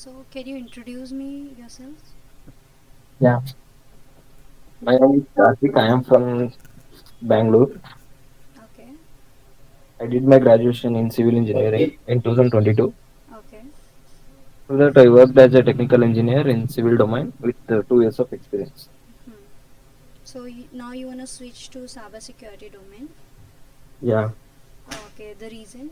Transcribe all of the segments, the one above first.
So, can you introduce me yourself? Yeah, my name is Karthik. I am from Bangalore. Okay, I did my graduation in civil engineering in 2022. okay. After that, I worked as a technical engineer in civil domain with 2 years of experience. Hmm. So now you wanna switch to cybersecurity domain. Yeah, Okay, the reason.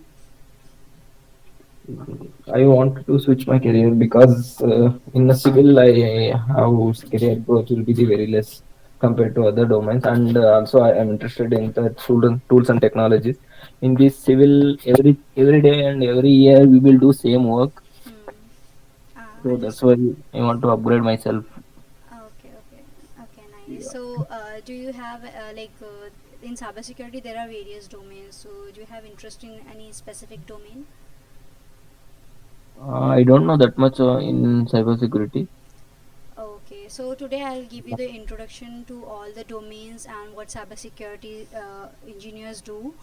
I wanted to switch my career because in the civil, I have career growth will be the very less compared to other domains, and also I am interested in the tools and technologies. In this civil, every day and every year we will do same work, Hmm. so that's why Understood. I want to upgrade myself. Okay, okay, okay. Nice. So, do you have in cybersecurity there are various domains. So, do you have interest in any specific domain? I don't know that much in cybersecurity. Okay, so today I'll give you the introduction to all the domains and what cybersecurity engineers do.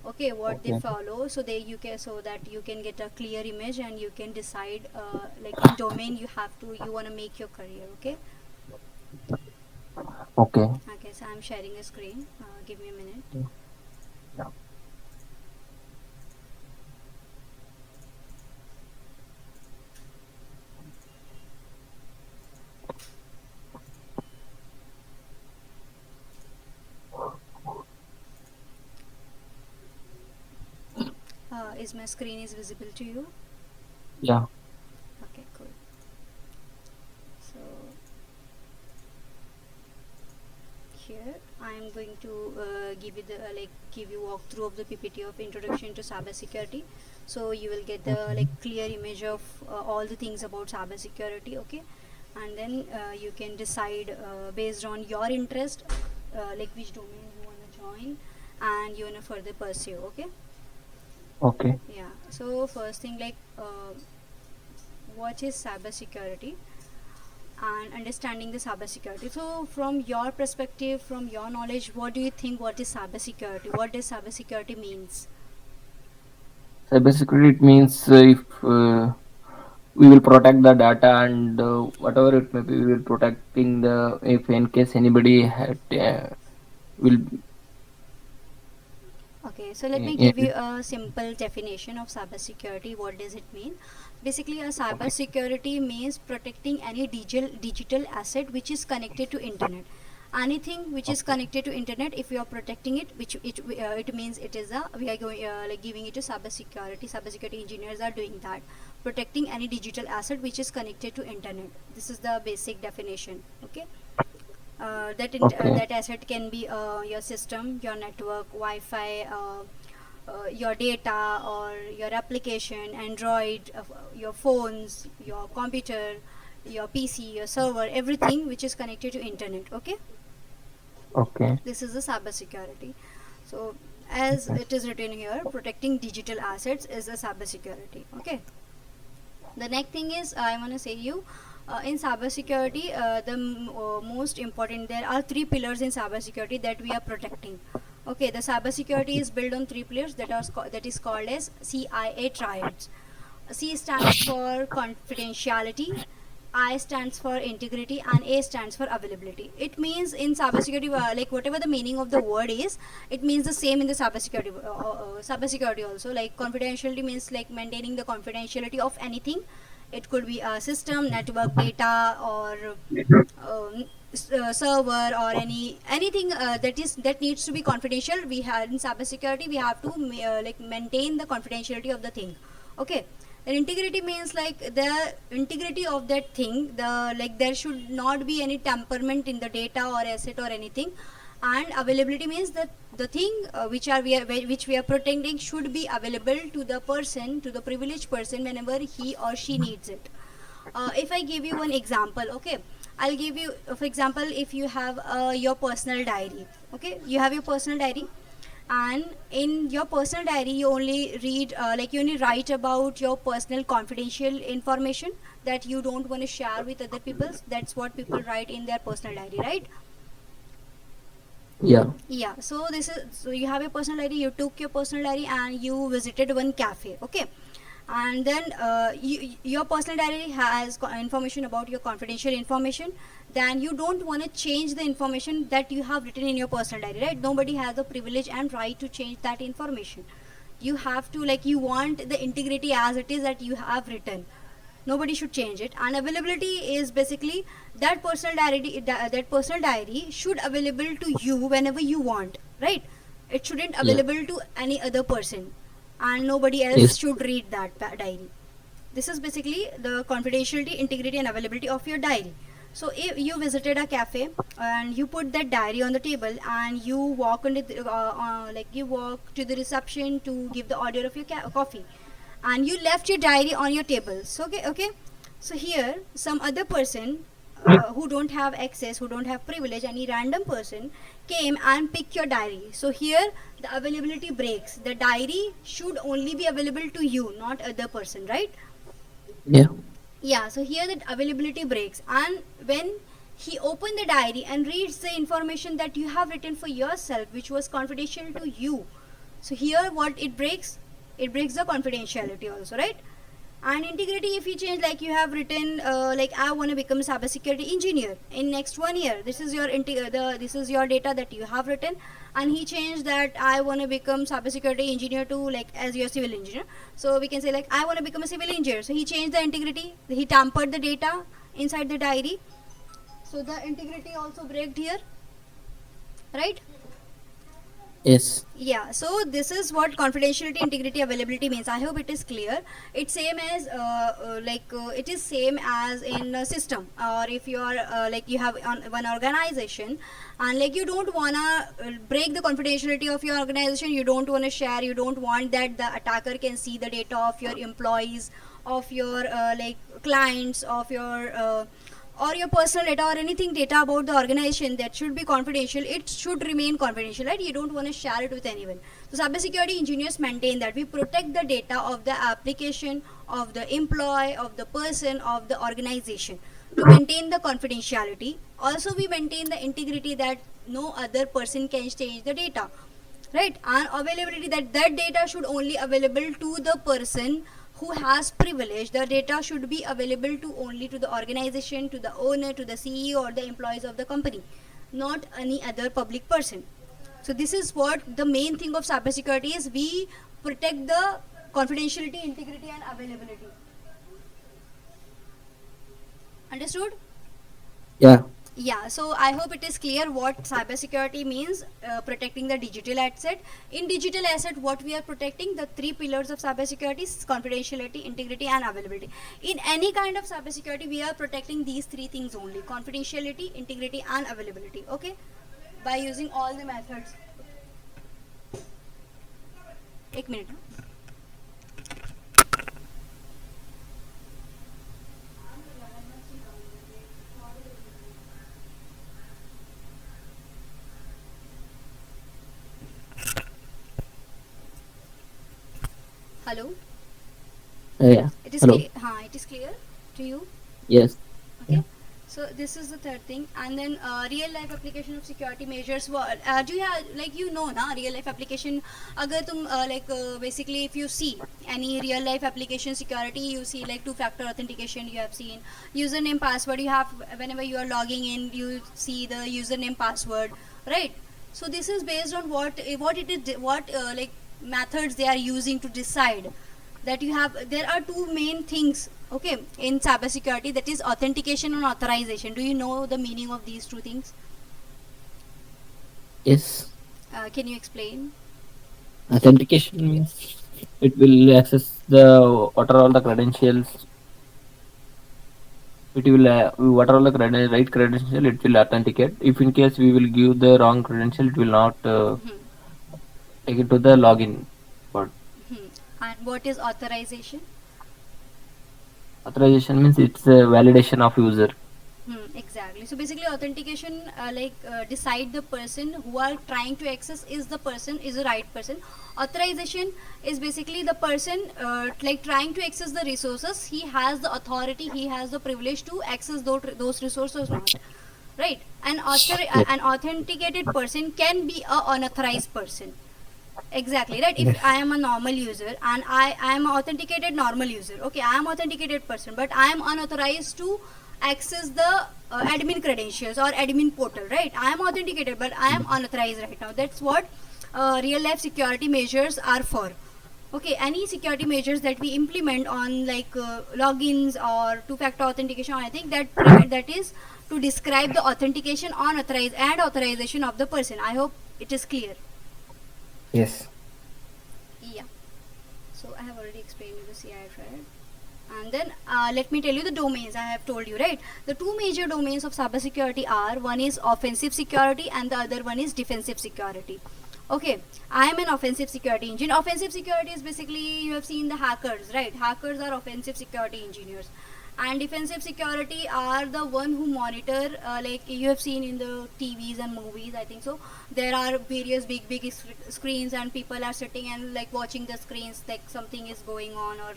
Okay, what they Okay. follow, so they you can so that you can get a clear image and you can decide like in domain you want to make your career. Okay. Okay. Okay, so I'm sharing a screen. Give me a minute. Yeah. Is my screen is visible to you? Yeah. Okay, cool. So here I am going to give you the give you walkthrough of the PPT of introduction to cybersecurity, so you will get the Okay. clear image of all the things about cybersecurity. Okay, and then you can decide based on your interest, which domain you want to join and you want to further pursue. Okay. Okay. Yeah, so first thing, what is cybersecurity and understanding the cybersecurity. So, from your perspective, from your knowledge, what do you think? What is cybersecurity? What does cybersecurity means? Cybersecurity it means if we will protect the data and whatever it may be, we will protecting the if in case anybody will Okay, so let me uh, give you a simple definition of cybersecurity. What does it mean? Basically, a okay. cybersecurity means protecting any digital asset which is connected to internet. Anything which is Okay. connected to internet, if you are protecting it, it means it is a we are going giving it to cybersecurity. Cybersecurity engineers are doing that, protecting any digital asset which is connected to internet. This is the basic definition. Okay. Okay. That asset can be your system, your network, Wi-Fi, your data or your application, Android, your phones, your computer, your PC, your server, everything which is connected to internet. Okay, Okay. this is the cyber security. So as Okay. it is written here, protecting digital assets is a cyber security. Okay, the next thing is I want to say you in cybersecurity, most important, there are three pillars in cybersecurity that we are protecting. Okay, the cybersecurity is built on three pillars that is called as CIA triads. C stands for confidentiality, I stands for integrity, and A stands for availability. It means in cybersecurity, whatever the meaning of the word is, it means the same in the cybersecurity also. Like confidentiality means like maintaining the confidentiality of anything. It could be a system, network, data, or server, or anything that needs to be confidential. We have in cybersecurity we have to maintain the confidentiality of the thing. Okay, and integrity means like the integrity of that thing, there should not be any temperament in the data or asset or anything. And availability means that the thing which we are protecting should be available to the person, to the privileged person, whenever he or she needs it. If I give you one example, okay, I'll give you, for example, if you have your personal diary. Okay, you have your personal diary, and in your personal diary you only read you only write about your personal confidential information that you don't want to share with other people. That's what people write in their personal diary, right? Yeah. Yeah, so you have your personal diary, you took your personal diary and you visited one cafe. Okay, and then your personal diary has information about your confidential information. Then you don't want to change the information that you have written in your personal diary, right? Nobody has the privilege and right to change that information. You have to, like, you want the integrity as it is that you have written. Nobody should change it. And availability is basically that personal diary should available to you whenever you want, right? It shouldn't Yeah. available to any other person, and nobody else Yes. should read that diary. This is basically the confidentiality, integrity, and availability of your diary. So if you visited a cafe and you put that diary on the table and you walk on like you walk to the reception to give the order of your coffee, and you left your diary on your table. So okay. So here some other person who don't have access, who don't have privilege, any random person came and picked your diary. So here the availability breaks. The diary should only be available to you, not other person, right? Yeah. Yeah, so here the availability breaks, and when he opened the diary and reads the information that you have written for yourself, which was confidential to you, so here what it breaks? It breaks the confidentiality also, right? And integrity, if you change, like you have written like I want to become a cybersecurity engineer in next 1 year. This is your this is your data that you have written, and he changed that I want to become cybersecurity engineer to like as your civil engineer. So we can say like I want to become a civil engineer. So he changed the integrity. He tampered the data inside the diary. So the integrity also breaked here, right? Yes. Yeah, so this is what confidentiality, integrity, availability means. I hope it is clear. It's same as it is same as in a system, or if you are like you have on one organization, and like you don't wanna break the confidentiality of your organization. You don't wanna share. You don't want that the attacker can see the data of your employees, of your like clients, of your or your personal data or anything data about the organization that should be confidential. It should remain confidential, right? You don't want to share it with anyone. So cybersecurity engineers maintain that we protect the data of the application, of the employee, of the person, of the organization, to maintain the confidentiality. Also we maintain the integrity that no other person can change the data, right? And availability, that data should only available to the person who has privilege. The data should be available to only to the organization, to the owner, to the CEO or the employees of the company, not any other public person. So this is what the main thing of cybersecurity is. We protect the confidentiality, integrity, and availability. Understood? Yeah. Yeah, so I hope it is clear what cybersecurity means, protecting the digital asset. In digital asset, what we are protecting, the three pillars of cybersecurity is confidentiality, integrity, and availability. In any kind of cybersecurity, we are protecting these three things only: confidentiality, integrity, and availability. Okay, by using all the methods. एक minute. Hello. Yeah. It is Hello. clear. It is clear to you. Yes. Okay. Yeah. So this is the third thing, and then real life application of security measures. Do you have, like, you know na real life application? अगर तुम basically if you see any real life application security, you see like two-factor authentication. You have seen username, password. You have, whenever you are logging in, you see the username, password, right? So this is based on what it is, what like methods they are using to decide that you have. There are two main things, okay, in cybersecurity, that is authentication and authorization. Do you know the meaning of these two things? Yes. Can you explain? Authentication means it will access the what are all the credentials. It will what are all the right credential. It will authenticate. If in case we will give the wrong credential, it will not Hmm. take it to the login. But Hmm. And what is authorization? authorization means it's a validation of user. Exactly. So basically authentication decide the person who are trying to access is the person, is the right person. Authorization is basically the person like trying to access the resources. He has the authority, he has the privilege to access those resources or not, right? An Yes. an authenticated person can be a unauthorized person. Exactly, right. If Yes. I am a normal user and I am an authenticated normal user, okay, I am authenticated person, but I am unauthorized to access the admin credentials or admin portal, right? I am authenticated but I am unauthorized right now. That's what real life security measures are for. Okay, any security measures that we implement on like logins or two-factor authentication, I think that that is to describe the authentication, unauthorized and authorization of the person. I hope it is clear. Yes. Yeah. So I have already explained you the CI, right? And then let me tell you the domains. I have told you, right? The two major domains of cybersecurity are, one is offensive security and the other one is defensive security. Okay, I am an offensive security engineer. Offensive security is basically, you have seen the hackers, right? Hackers are offensive security engineers, and defensive security are the one who monitor, like you have seen in the TVs and movies, I think so. There are various big screens and people are sitting and like watching the screens, like something is going on, or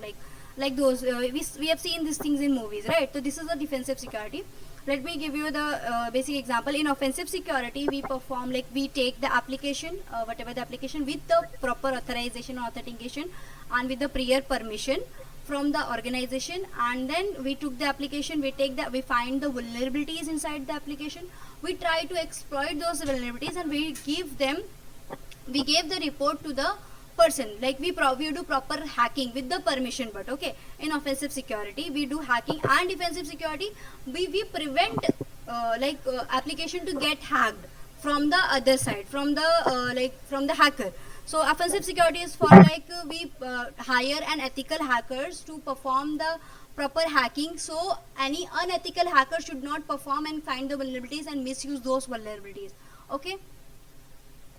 like those we have seen these things in movies, right? So this is a defensive security. Let me give you the basic example. In offensive security, we perform, like we take the application, whatever the application, with the proper authorization or authentication and with the prior permission from the organization, and then we took the application, we take that, we find the vulnerabilities inside the application, we try to exploit those vulnerabilities, and we gave the report to the person. Like we do proper hacking with the permission. But okay, in offensive security we do hacking, and defensive security we prevent application to get hacked from the other side, from the from the hacker. So offensive security is for like we hire an ethical hackers to perform the proper hacking, so any unethical hacker should not perform and find the vulnerabilities and misuse those vulnerabilities. Okay.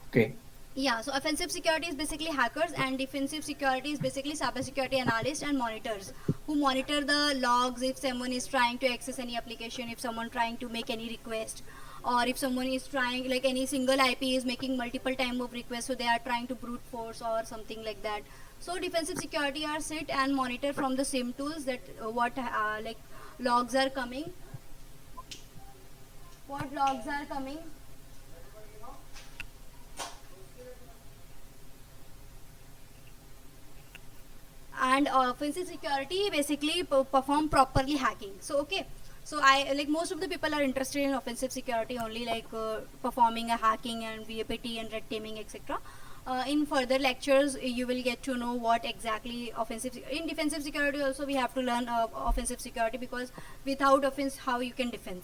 Okay. Yeah, so offensive security is basically hackers, and defensive security is basically cybersecurity analysts and monitors who monitor the logs if someone is trying to access any application, if someone trying to make any request, or if someone is trying, like any single IP is making multiple time of requests, so they are trying to brute force or something like that. So defensive security are sit and monitor from the same tools that what logs are coming, what logs are coming. And offensive security basically perform properly hacking. So okay, so I like most of the people are interested in offensive security only, like performing a hacking and VAPT and red teaming, etc. In further lectures you will get to know what exactly offensive. In defensive security also we have to learn offensive security, because without offense how you can defend,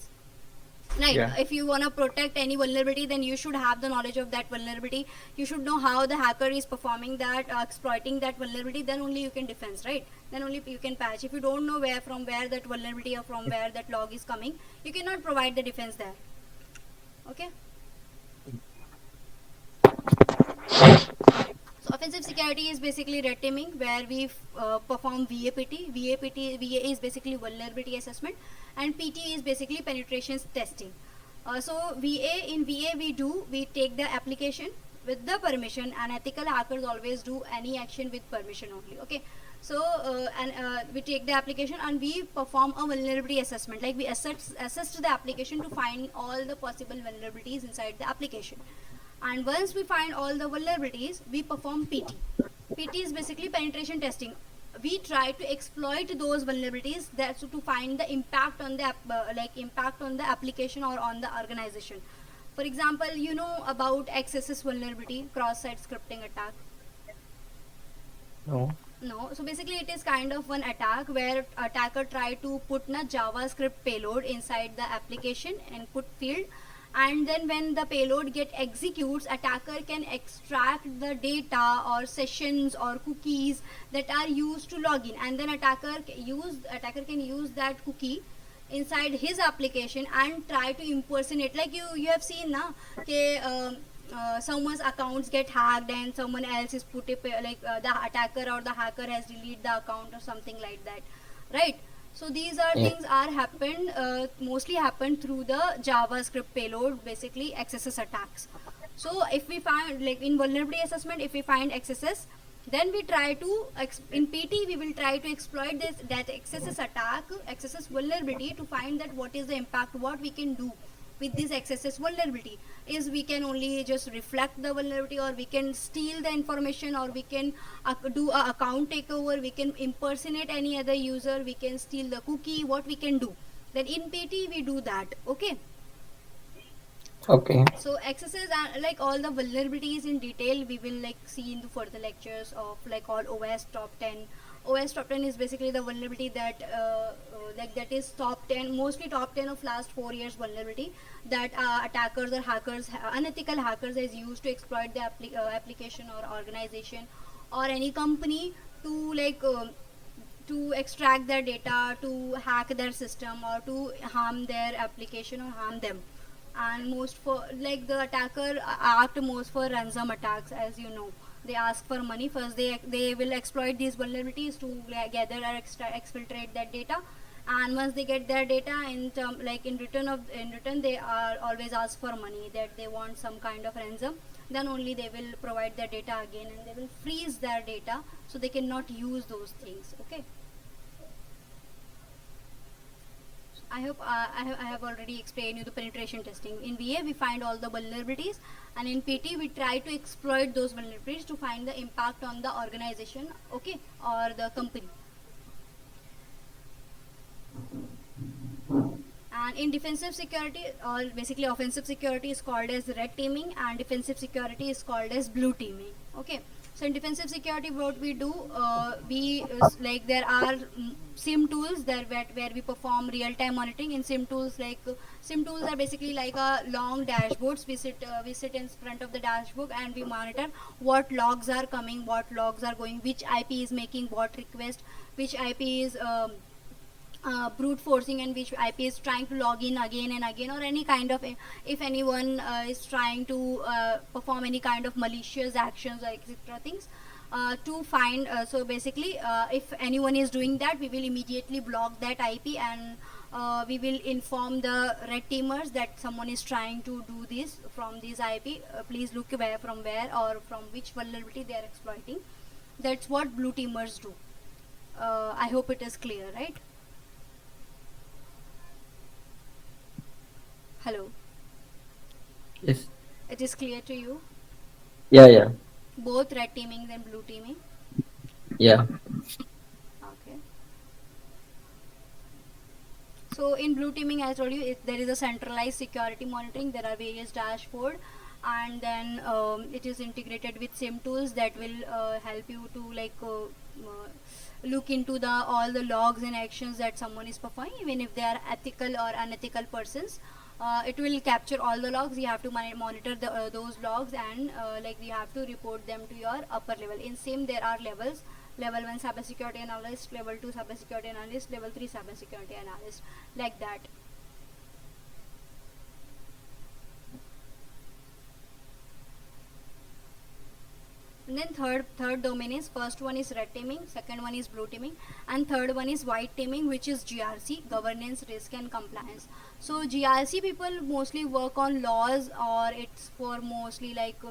right? Yeah. If you want to protect any vulnerability, then you should have the knowledge of that vulnerability. You should know how the hacker is performing that, exploiting that vulnerability, then only you can defend, right? Then only you can patch. If you don't know from where that vulnerability or from where that log is coming, you cannot provide the defense there. Okay. So offensive security is basically red teaming, where we perform VAPT. VA is basically vulnerability assessment, and PT is basically penetration testing. So VA we take the application with the permission, and ethical hackers always do any action with permission only. Okay. So we take the application and we perform a vulnerability assessment, like we assess the application to find all the possible vulnerabilities inside the application. And once we find all the vulnerabilities, we perform PT. PT is basically penetration testing. We try to exploit those vulnerabilities that to find the impact on the impact on the application or on the organization. For example, you know about XSS vulnerability, cross-site scripting attack. No. No, so basically it is kind of one attack where attacker try to put a JavaScript payload inside the application input field, and then when the payload get executes, attacker can extract the data or sessions or cookies that are used to log in, and then attacker can use that cookie inside his application and try to impersonate, like you have seen na ke someone's accounts get hacked and someone else is put the attacker or the hacker has deleted the account or something like that, right? So these are Yeah. things are happened mostly happen through the JavaScript payload, basically XSS attacks. So if we find, like in vulnerability assessment, if we find XSS, then we try to in PT we will try to exploit that XSS attack, XSS vulnerability, to find that what is the impact, what we can do with this XSS vulnerability is we can only just reflect the vulnerability, or we can steal the information, or we can do a account takeover, we can impersonate any other user, we can steal the cookie, what we can do. Then in PT we do that. Okay, Okay. so XSS and like all the vulnerabilities in detail we will like see in the further lectures of like all OS top 10. OS top 10 is basically the vulnerability that like that is top 10, mostly top 10 of last 4 years vulnerability that attackers or hackers, unethical hackers is used to exploit the application or organization or any company to like to extract their data, to hack their system, or to harm their application or harm them. And most for like the attacker act most for ransom attacks, as you know. They ask for money first. They will exploit these vulnerabilities to gather or exfiltrate that data, and once they get their data in term like in return they are always ask for money, that they want some kind of ransom. Then only they will provide their data again, and they will freeze their data so they cannot use those things. Okay, I hope I have already explained you the penetration testing. In VA, we find all the vulnerabilities, and in PT, we try to exploit those vulnerabilities to find the impact on the organization, okay, or the company. And in defensive security, or basically offensive security, is called as red teaming, and defensive security is called as blue teaming. Okay, so in defensive security, what we do, like there are sim tools there where we perform real-time monitoring. In sim tools, like sim tools are basically like a long dashboards. We sit in front of the dashboard and we monitor what logs are coming, what logs are going, which IP is making what request, which IP is brute forcing, and which IP is trying to log in again and again, or any kind of if anyone is trying to perform any kind of malicious actions or etc. things to find. So basically, if anyone is doing that, we will immediately block that IP, and we will inform the red teamers that someone is trying to do this from this IP. Please look from where or from which vulnerability they are exploiting. That's what blue teamers do. I hope it is clear, right? Hello. Yes. It is clear to you? Yeah, yeah, Both red teaming and blue teaming? yeah. Okay. So in blue teaming, as I told you, there is a centralized security monitoring. There are various dashboard, and then it is integrated with SIM tools that will help you to like look into the all the logs and actions that someone is performing, even if they are ethical or unethical persons. It will capture all the logs. You have to monitor those logs, and like you have to report them to your upper level. In SIM, there are levels: level 1 cybersecurity analyst, level 2 cybersecurity analyst, level 3 cybersecurity analyst, like that. And then third domain is, first one is red teaming, second one is blue teaming, and third one is white teaming, which is GRC, governance, risk and compliance. So GRC people mostly work on laws, or it's for mostly like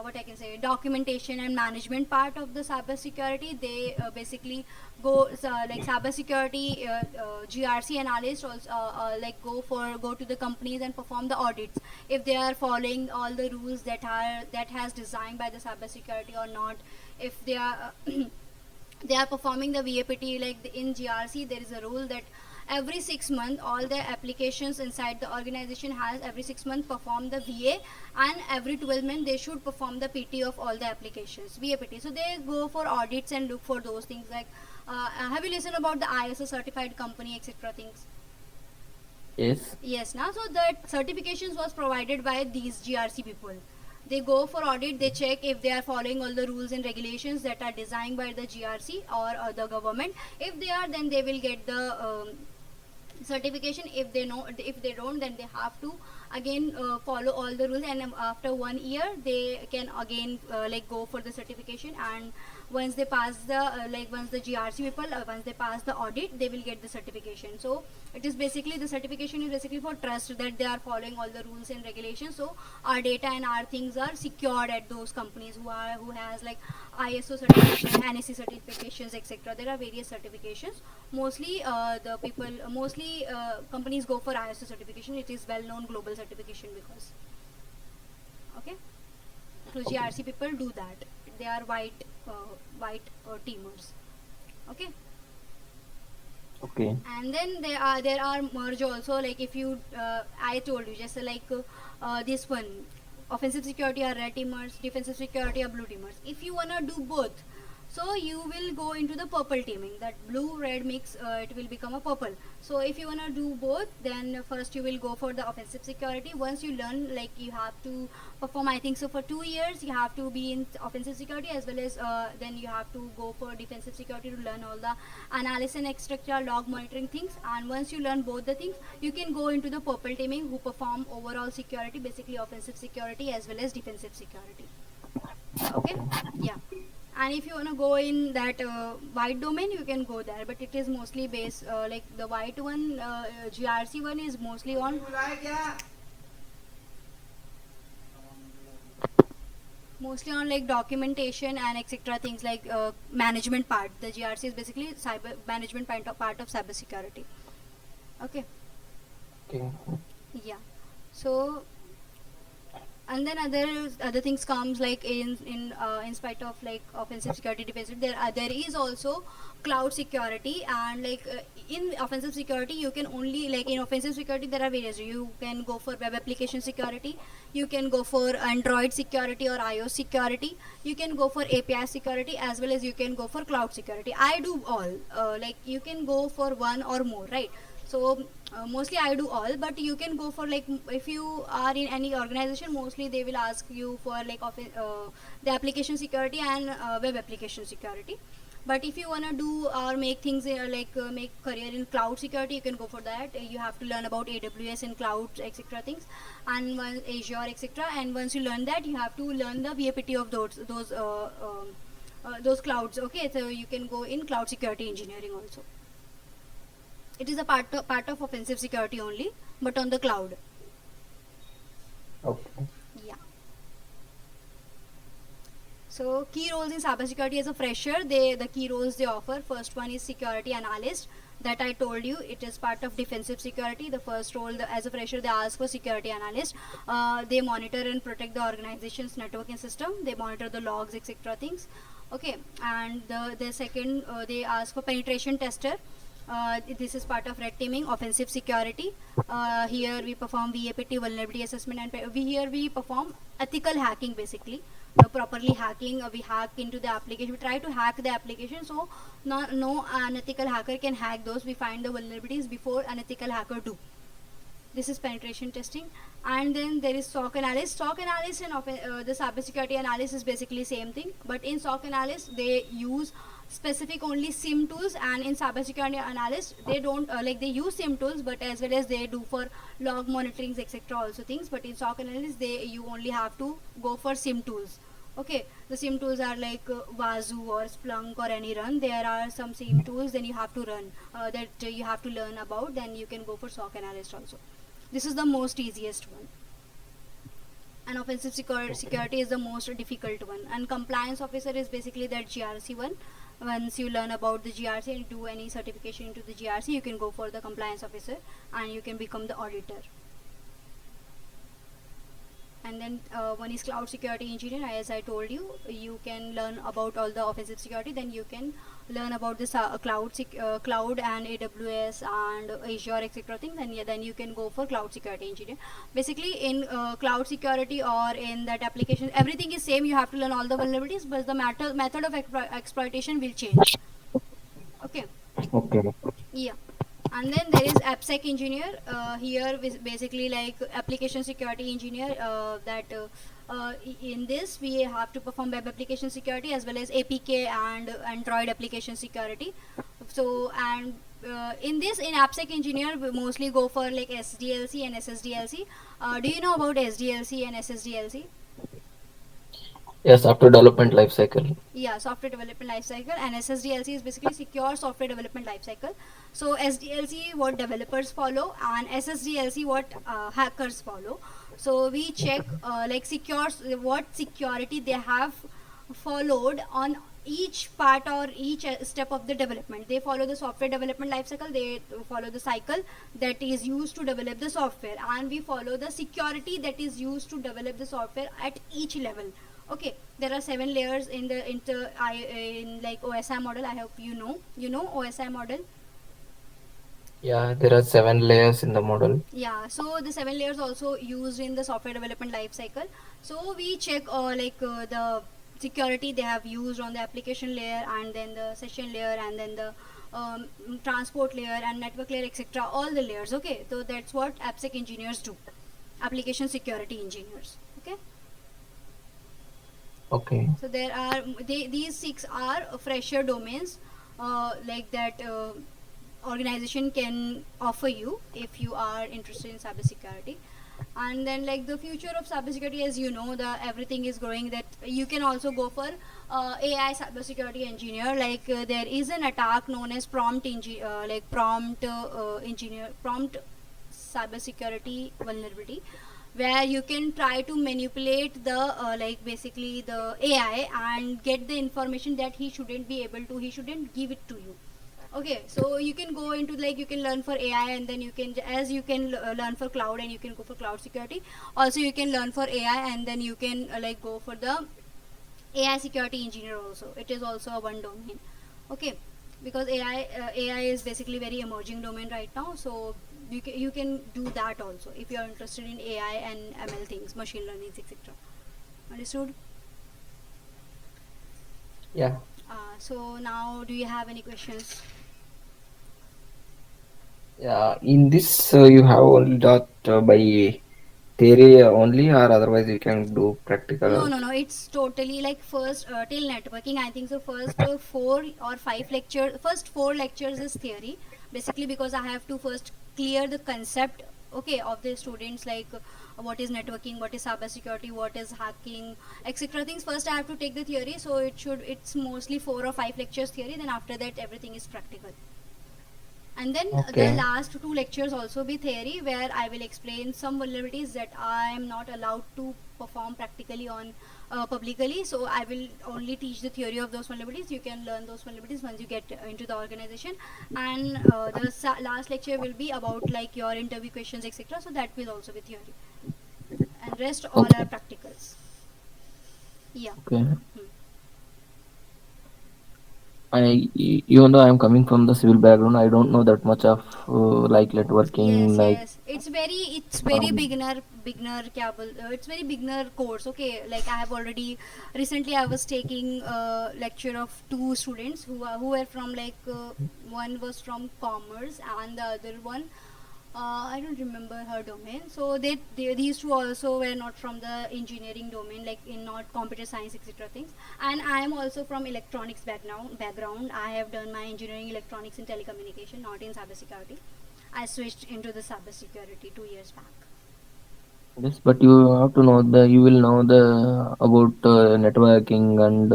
what I can say, documentation and management part of the cybersecurity. They basically like cybersecurity GRC analysts also like go to the companies and perform the audits if they are following all the rules that has designed by the cybersecurity or not. If they are they are performing the VAPT, like in GRC there is a rule that every 6 months all the applications inside the organization has every 6 months perform the VA, and every 12 months they should perform the PT of all the applications, VAPT. So they go for audits and look for those things like have you listened about the ISO certified company, etc. things? Yes. Yes, now so that certifications was provided by these GRC people. They go for audit, they check if they are following all the rules and regulations that are designed by the GRC or the government. If they are, then they will get the certification. If they don't, then they have to again follow all the rules, and after 1 year they can again like go for the certification. And once they pass the once the GRC people once they pass the audit, they will get the certification. So it is basically, the certification is basically for trust that they are following all the rules and regulations, so our data and our things are secured at those companies who has like ISO certification, NSE certifications, etc. There are various certifications. Mostly mostly companies go for ISO certification. It is well known global certification because, okay, so Okay. GRC people do that. They are white teamers. Okay. Okay. And then there are merge also, like if you I told you just this one, offensive security are red teamers, defensive security are blue teamers. If you wanna do both, so you will go into the purple teaming. That blue red mix, it will become a purple. So if you wanna do both, then first you will go for the offensive security. Once you learn, like you have to perform, I think so, for 2 years you have to be in offensive security, as well as then you have to go for defensive security to learn all the analysis and etc, log monitoring things. And once you learn both the things, you can go into the purple teaming, who perform overall security, basically offensive security as well as defensive security. Okay. Yeah. And if you want to go in that white domain, you can go there, but it is mostly based like the white one, GRC one is mostly on like documentation and etc things, like management part. The GRC is basically cyber management part of cyber security. Okay. Okay. Yeah. So, and then other things comes, like in spite of like offensive security, defensive, there is also cloud security. And like in offensive security, you can only, like in offensive security there are various. You can go for web application security, you can go for Android security or iOS security, you can go for API security, as well as you can go for cloud security. I do all, like you can go for one or more, right? So mostly I do all, but you can go for like, if you are in any organization, mostly they will ask you for like the application security and web application security. But if you want to do or make things make career in cloud security, you can go for that. You have to learn about AWS and cloud etc things, and Azure etc. And once you learn that, you have to learn the VAPT of those clouds. Okay, so you can go in cloud security engineering also. It is a part of offensive security only, but on the cloud. Okay. Yeah. So key roles in cybersecurity as a fresher, the key roles they offer. First one is security analyst. That I told you, it is part of defensive security. The first role, as a fresher, they ask for security analyst. They monitor and protect the organization's networking system. They monitor the logs, etc. things. Okay, and the second, they ask for penetration tester. This is part of red teaming, offensive security. Here we perform VAPT, vulnerability assessment, and we perform ethical hacking, basically. Properly hacking, we hack into the application. We try to hack the application, so no unethical hacker can hack those. We find the vulnerabilities before unethical hacker do. This is penetration testing. And then there is SOC analysis. SOC analysis and the cybersecurity analysis is basically same thing, but in SOC analysis they use specific only SIM tools, and in cybersecurity analysis they don't they use SIM tools, but as well as they do for log monitorings etc also things. But in SOC analysis, you only have to go for SIM tools. Okay, the SIM tools are like Wazoo or Splunk or any run. There are some SIM tools, then you have to run that you have to learn about. Then you can go for SOC analyst also. This is the most easiest one. And offensive security is the most difficult one. And compliance officer is basically that GRC one. Once you learn about the GRC and do any certification into the GRC, you can go for the compliance officer and you can become the auditor. And then one is cloud security engineer. As I told you, you can learn about all the offensive security. Then you can learn about this cloud and AWS and Azure etc things, and then you can go for cloud security engineer. Basically in cloud security or in that application, everything is same. You have to learn all the vulnerabilities, but the method of exploitation will change. Okay. Okay. Yeah. And then there is AppSec engineer. Here is basically like application security engineer. In this we have to perform web application security as well as APK and Android application security. So, and in this, in AppSec engineer, we mostly go for like SDLC and SSDLC. Do you know about SDLC and SSDLC? Yes, after development life cycle. Yeah, software development lifecycle, and SSDLC is basically secure software development lifecycle. So SDLC what developers follow, and SSDLC what hackers follow. So we check like what security they have followed on each part or each step of the development. They follow the software development lifecycle. They follow the cycle that is used to develop the software, and we follow the security that is used to develop the software at each level. Okay, there are 7 layers in the in like OSI model. I hope you know OSI model. Yeah, there are 7 layers in the model. Yeah, so the 7 layers also used in the software development life cycle. So we check the security they have used on the application layer, and then the session layer, and then the transport layer and network layer, etc. All the layers. Okay, so that's what AppSec engineers do, application security engineers. Okay. Okay. So there are these 6 are fresher domains like that organization can offer you if you are interested in cybersecurity. And then like the future of cybersecurity, as you know, the everything is growing, that you can also go for AI cybersecurity engineer. Like there is an attack known as prompt cybersecurity vulnerability, where you can try to manipulate the basically the AI and get the information that he shouldn't give it to you. Okay, so you can go into like you can learn for AI, and then you can, as you can learn for cloud, and you can go for cloud security. Also you can learn for AI, and then you can go for the AI security engineer also. It is also a one domain. Okay, because AI is basically very emerging domain right now. So you can do that also if you are interested in AI and ML things, machine learning, etc. Understood? Yeah. So now, do you have any questions? Yeah. In this, you have only taught by theory only, or otherwise you can do practical No, no, also. no. It's totally like first till networking. I think so. First 4 or 5 lectures. First 4 lectures is theory, basically because I have to first clear the concept. Okay, of the students, like what is networking, what is cybersecurity, what is hacking, etc. Things. First I have to take the theory. So it's mostly 4 or 5 lectures theory. Then after that everything is practical. And then the Okay. last 2 lectures also be theory, where I will explain some vulnerabilities that I am not allowed to perform practically on publicly. So I will only teach the theory of those vulnerabilities. You can learn those vulnerabilities once you get into the organization. And the last lecture will be about like your interview questions, etc. So that will also be theory, and rest all are Okay. practicals. Yeah. Okay. Hmm. Even though I'm coming from the civil background, I don't know that much of like networking, Yes, like yes. It's very um, beginner it's very beginner course. Okay, like I have already recently I was taking a lecture of 2 students who were from one was from commerce, and the other one I don't remember her domain. So these two also were not from the engineering domain, like in not computer science, etc. things. And I am also from electronics background. I have done my engineering electronics in telecommunication, not in cybersecurity. I switched into the cybersecurity 2 years back. yes, but you have to know you will know the about networking and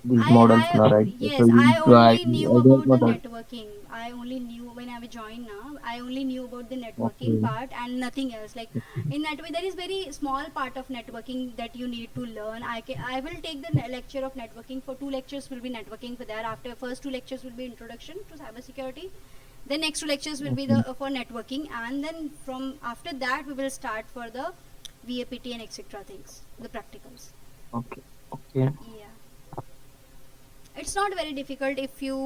these models I now, right? So yes, I I only knew don't about know the that. networking. I only knew when I joined now. I only knew about the networking Okay. part and nothing else. Like in network, there is very small part of networking that you need to learn. I will take the lecture of networking. For 2 lectures will be networking for that. After first 2 lectures will be introduction to cybersecurity. The next 2 lectures will be the Okay. for networking, and then from after that we will start for the VAPT and etc. things, the practicals. Okay. Okay. Yeah, it's not very difficult if you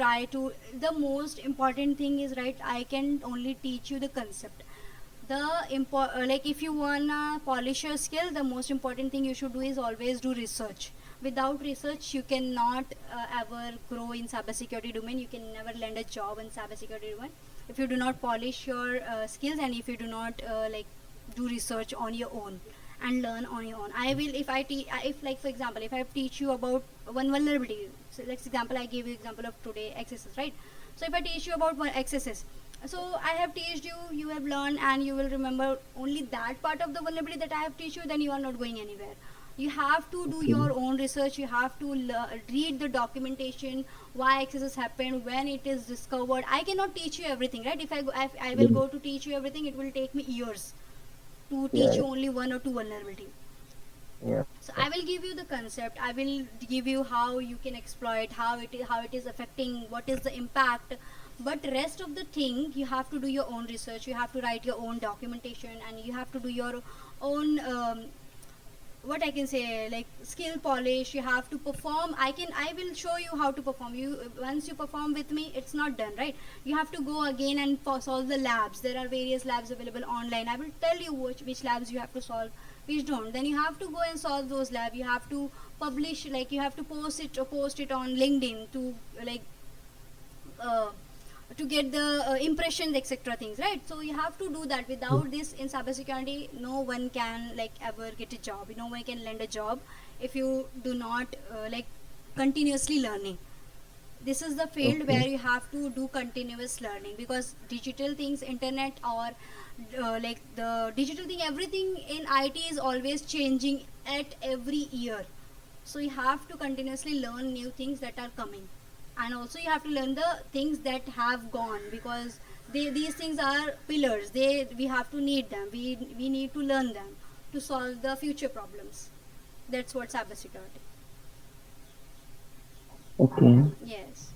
try to. The most important thing is, right, I can only teach you the concept. If you wanna polish your skill, the most important thing you should do is always do research. Without research you cannot ever grow in cybersecurity domain. You can never land a job in cybersecurity domain if you do not polish your skills, and if you do not do research on your own. and learn on your own. I will, if I teach, if like for example, if I teach you about one vulnerability, so let's example, I gave you example of today XSS, right? So if I teach you about one XSS, so I have teached you, you have learned, and you will remember only that part of the vulnerability that I have teach you, then you are not going anywhere. You have to do Okay. your own research. You have to read the documentation, why excesses happen, when it is discovered. I cannot teach you everything, right? If I will Yeah. go to teach you everything, it will take me years to teach Yeah. you only one or two vulnerability. Yeah. So I will give you the concept, I will give you how you can exploit, how it is affecting, what is the impact. But rest of the thing, you have to do your own research, you have to write your own documentation, and you have to do your own what I can say, like skill polish. You have to perform. I will show you how to perform. You once you perform with me, it's not done, right? You have to go again and solve the labs. There are various labs available online. I will tell you which labs you have to solve, which don't. Then you have to go and solve those labs. You have to publish, like you have to post it on LinkedIn to like uh, to get the impressions, etc. things, right? So you have to do that. Without this in cybersecurity, no one can like ever get a job. No one can land a job if you do not like continuously learning. This is the field Okay. where you have to do continuous learning, because digital things, internet, or like the digital thing, everything in IT is always changing at every year. So you have to continuously learn new things that are coming, and also you have to learn the things that have gone, because these things are pillars. We have to need them. We need to learn them to solve the future problems. That's what cybersecurity. Okay. Yes.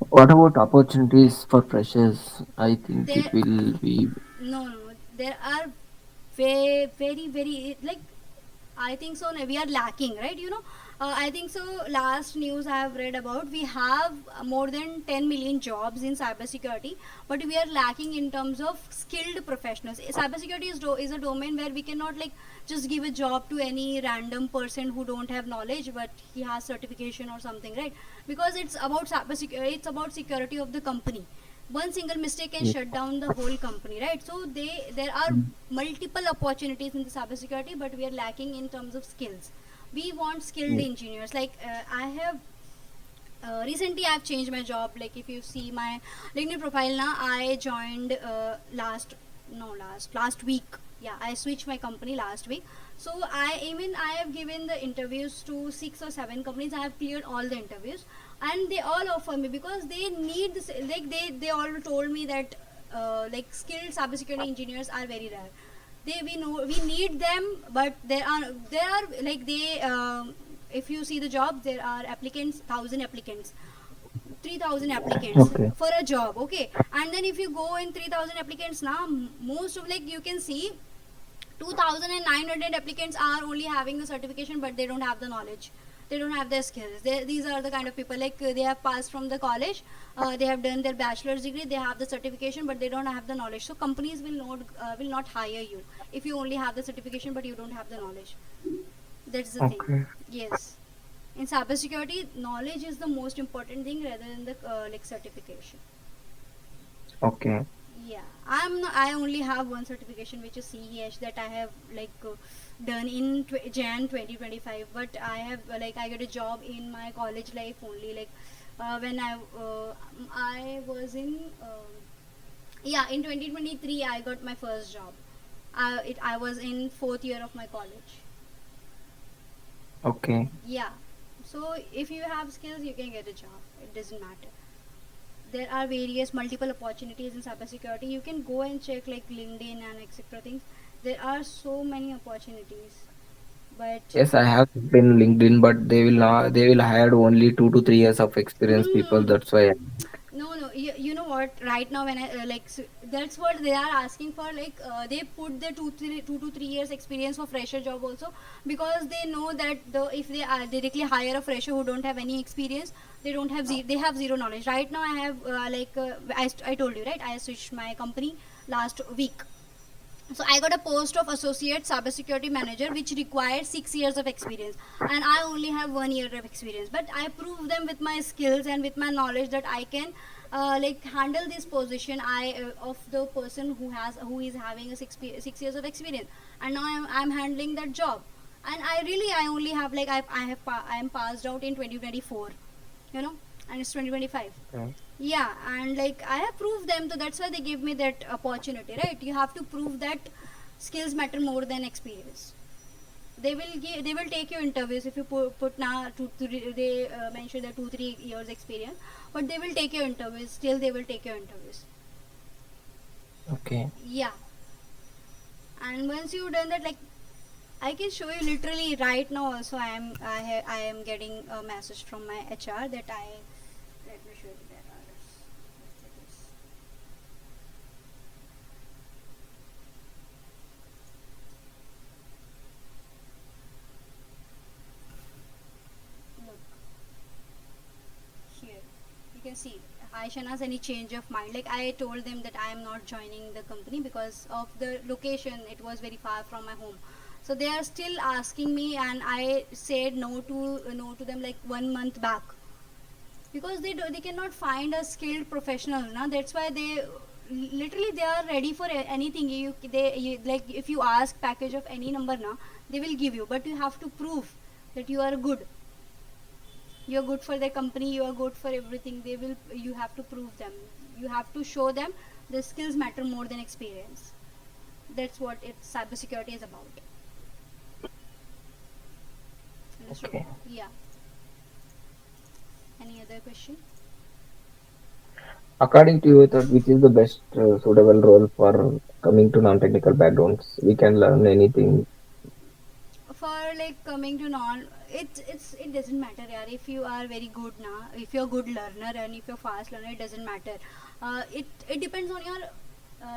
What about opportunities for freshers? I think it There will be. no, there are very like, I think so. We are lacking, right? I think so. Last news I have read about, we have more than 10 million jobs in cybersecurity, but we are lacking in terms of skilled professionals. Cybersecurity is a domain where we cannot like just give a job to any random person who don't have knowledge, but he has certification or something, right? Because it's about cybersecurity. It's about security of the company. One single mistake can Yeah. shut down the whole company, right? So there are multiple opportunities in the cybersecurity, but we are lacking in terms of skills. We want skilled Yeah. engineers. Like I have recently I've changed my job. Like if you see my LinkedIn profile now, I joined last week. Yeah, I switched my company last week. So I have given the interviews to 6 or 7 companies. I have cleared all the interviews, and they all offer me because they need this. Like they all told me that like skilled cybersecurity engineers are very rare. We know we need them, but there are like they if you see the job, there are applicants, 1,000 applicants, 3,000 applicants Okay. for a job, okay? And then if you go in 3,000 applicants now, most of, like, you can see 2,900 applicants are only having a certification, but they don't have the knowledge. They don't have their skills. These are the kind of people, like they have passed from the college, they have done their bachelor's degree, they have the certification, but they don't have the knowledge. So companies will not hire you if you only have the certification but you don't have the knowledge. That's the thing. Okay. Yes. In cybersecurity, knowledge is the most important thing rather than the like certification. Okay. Yeah, I only have one certification, which is CEH, that I have like done in Jan 2025. But I have like I get a job in my college life only. Like when I was in yeah, in 2023 I got my first job. I was in fourth year of my college. Okay. Yeah. So if you have skills, you can get a job. It doesn't matter. There are various multiple opportunities in cybersecurity. You can go and check like LinkedIn and etc. things. There are so many opportunities. But Yes, I have been LinkedIn, but they will hire only 2 to 3 years of experience people. That's why. no, you know what, right now when I that's what they are asking for. Like they put the 2 to 3 years experience for fresher job also, because they know that if they are directly hire a fresher who don't have any experience, they have zero knowledge. Right now I have I told you, right, I switched my company last week. So I got a post of associate cybersecurity manager, which required 6 years of experience, and I only have 1 year of experience. But I proved them with my skills and with my knowledge that I can like handle this position of the person who is having a 6 years of experience, and now I'm handling that job. And I only have like I am passed out in 2024, you know, and it's 2025. Yeah. Yeah, and like I have proved them, so that's why they give me that opportunity, right? You have to prove that skills matter more than experience. They will take your interviews if you put now they mention the 2 3 years experience, but they will take your interviews, still they will take your interviews. Okay. Yeah, and once you've done that, like I can show you literally right now also. I am getting a message from my HR that I let me show you that. Look here, you can see Aishan has any change of mind. Like I told them that I am not joining the company because of the location. It was very far from my home, so they are still asking me, and I said no to them like 1 month back, because they cannot find a skilled professional now. That's why they literally they are ready for anything. Like if you ask package of any number now, they will give you, but you have to prove that you are good for their company, you are good for everything. You have to prove them, you have to show them the skills matter more than experience. That's what cybersecurity is about. Understood? Okay. Yeah. Any other question? According to you, thought, which is the best suitable role for coming to non-technical backgrounds? We can learn anything. For like coming to non, it doesn't matter, yeah. If you are very good now, if you're a good learner and if you're fast learner, it doesn't matter. It depends on your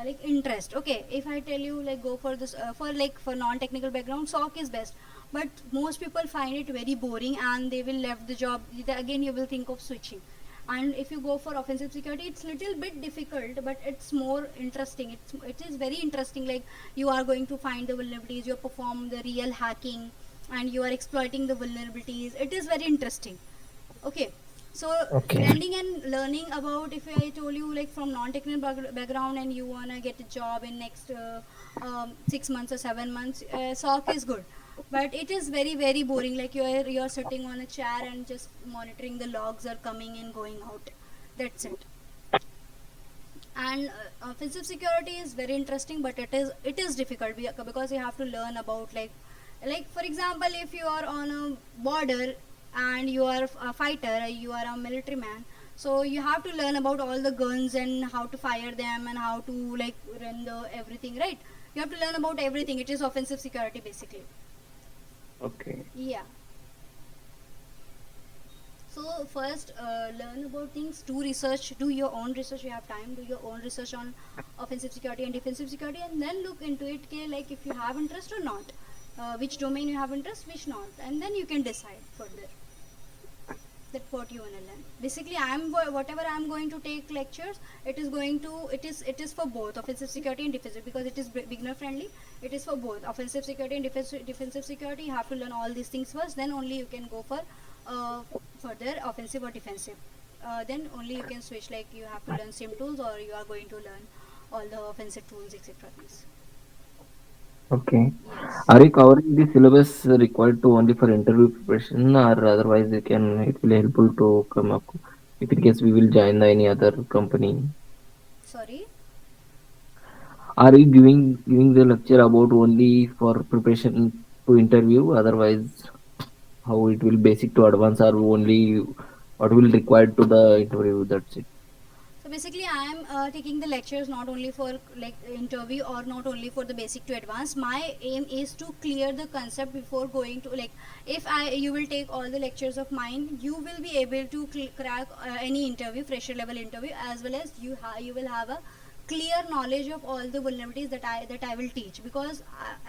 like interest. Okay, if I tell you like go for this for non-technical background, SOC is best, but most people find it very boring and they will left the job. Again you will think of switching. And if you go for offensive security, it's little bit difficult, but it's more interesting. It is very interesting. Like you are going to find the vulnerabilities, you perform the real hacking, and you are exploiting the vulnerabilities. It is very interesting. Okay, so Okay. landing and learning about, if I told you like from non-technical background and you wanna get a job in next 6 months or 7 months, SOC is good, but it is very very boring. Like you're sitting on a chair and just monitoring the logs are coming and going out. That's it. And offensive security is very interesting, but it is difficult because you have to learn about like for example, if you are on a border and you are a fighter, you are a military man, so you have to learn about all the guns and how to fire them and how to like run the everything, right? You have to learn about everything. It is offensive security basically. Okay. Yeah. So first, learn about things. Do research. Do your own research. You have time. Do your own research on offensive security and defensive security, and then look into it. Like if you have interest or not, which domain you have interest, which not, and then you can decide further. That's what you wanna learn. Basically, whatever I'm going to take lectures. It is for both offensive security and defensive, because it is beginner friendly. It is for both offensive security and defensive security. You have to learn all these things first. Then only you can go for further offensive or defensive. Then only you can switch. Like you have to learn sim tools, or you are going to learn all the offensive tools, etc. Things. Okay. Yes. Are you covering the syllabus required to only for interview preparation, or otherwise it will helpful to come up if in case we will join any other company? Sorry. Are you giving the lecture about only for preparation to interview? Otherwise, how it will basic to advance, or only what will required to the interview? That's it. So basically, I am taking the lectures not only for like interview or not only for the basic to advanced. My aim is to clear the concept before going to like. If you will take all the lectures of mine, you will be able to crack any interview, fresher level interview, as well as you will have a clear knowledge of all the vulnerabilities that I will teach, because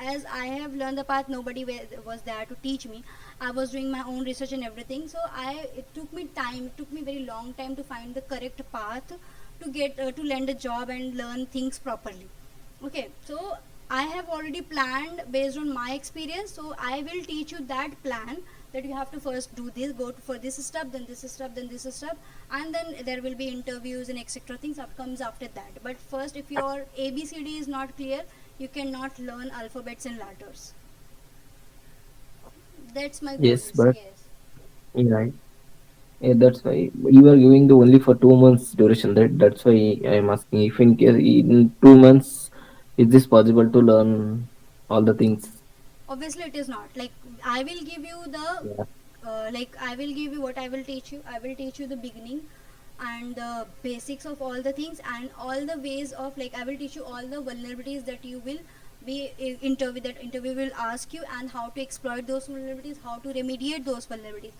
as I have learned the path, nobody was there to teach me. I was doing my own research and everything, so it took me time. It took me very long time to find the correct path to get to land a job and learn things properly. Okay, so I have already planned based on my experience, so I will teach you that plan that you have to first do this, go for this step, then this step, then this step, and then there will be interviews and etc. things that comes after that. But first, if your ABCD is not clear, you cannot learn alphabets and letters. That's my Yes, goals. but Yes. right. Yeah, that's why you are giving the only for 2 months duration. That's why I am asking if in case in 2 months is this possible to learn all the things? Obviously it is not. Like I will give you the Yeah. like I will give you what I will teach you. I will teach you the beginning and the basics of all the things and all the ways of, like I will teach you all the vulnerabilities that you will be interview, that interview will ask you, and how to exploit those vulnerabilities, how to remediate those vulnerabilities.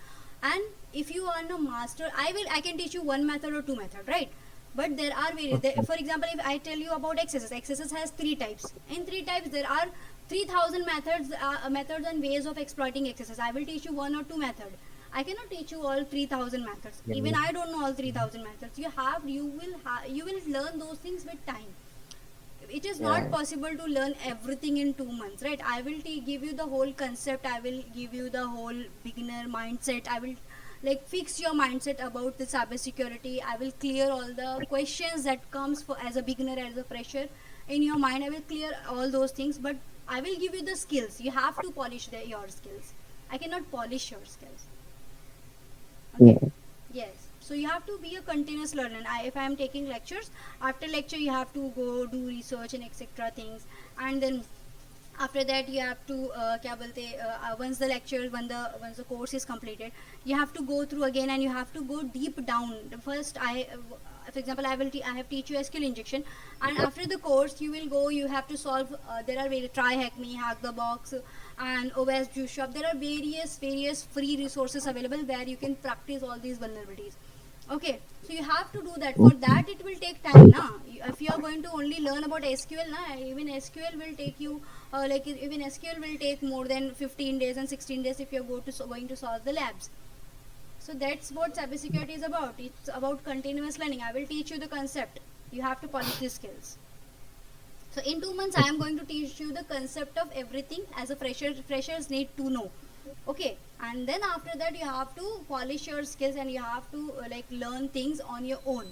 And if you are a master, I can teach you one method or two method, right? But there are various Okay. for example, if I tell you about XSS has three types. In three types there are 3000 methods, methods and ways of exploiting XSS. I will teach you one or two method. I cannot teach you all 3000 methods. Yeah. Even I don't know all 3000 methods. You will learn those things with time. It is not Yeah. possible to learn everything in 2 months, right? I will give you the whole concept. I will give you the whole beginner mindset. I will like fix your mindset about the cybersecurity. I will clear all the questions that comes for as a beginner, as a fresher in your mind. I will clear all those things, but I will give you the skills. You have to polish your skills. I cannot polish your skills. Okay. Yeah. Yes. So you have to be a continuous learner. If I am taking lectures, after lecture you have to go do research and etc. things, and then after that you have to क्या बोलते once the lecture, once the course is completed, you have to go through again and you have to go deep down. First for example, I have teach you SQL injection, and after the course you will go, you have to solve there are various try hack me, hack the box, and OS juice shop. There are various free resources available where you can practice all these vulnerabilities. Okay, so you have to do that. For Okay. that it will take time na. If you are going to only learn about SQL na, even SQL will take you even SQL will take more than 15 days and 16 days if you're going to solve the labs. So that's what cybersecurity is about. It's about continuous learning. I will teach you the concept. You have to polish these skills. So in 2 months, I am going to teach you the concept of everything as a freshers need to know. Okay, and then after that you have to polish your skills and you have to learn things on your own.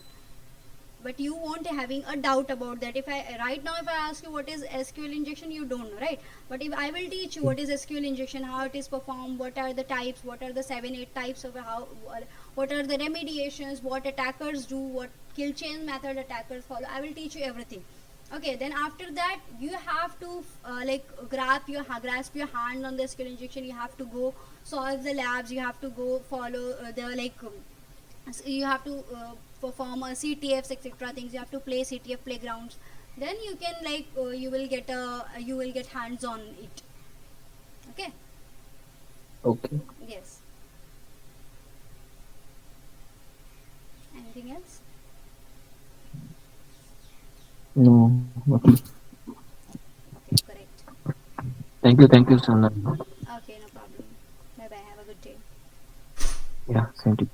But you won't having a doubt about that. If I right now if I ask you what is SQL injection, you don't know, right? But if I will teach you what is SQL injection, how it is performed, what are the types, what are the 7 8 types of how, what are the remediations, what attackers do, what kill chain method attackers follow, I will teach you everything. Okay, then after that you have to grasp your hand on the SQL injection. You have to go solve the labs. You have to go follow the so you have to perform a CTFs etc. things. You have to play CTF playgrounds. Then you can you will get hands on it. Okay. Okay. Yes. Anything else? No. Okay. Okay, correct. Thank you. Thank you, Sandra. Okay, no problem. Bye bye. Have a good day. Yeah. Same to you.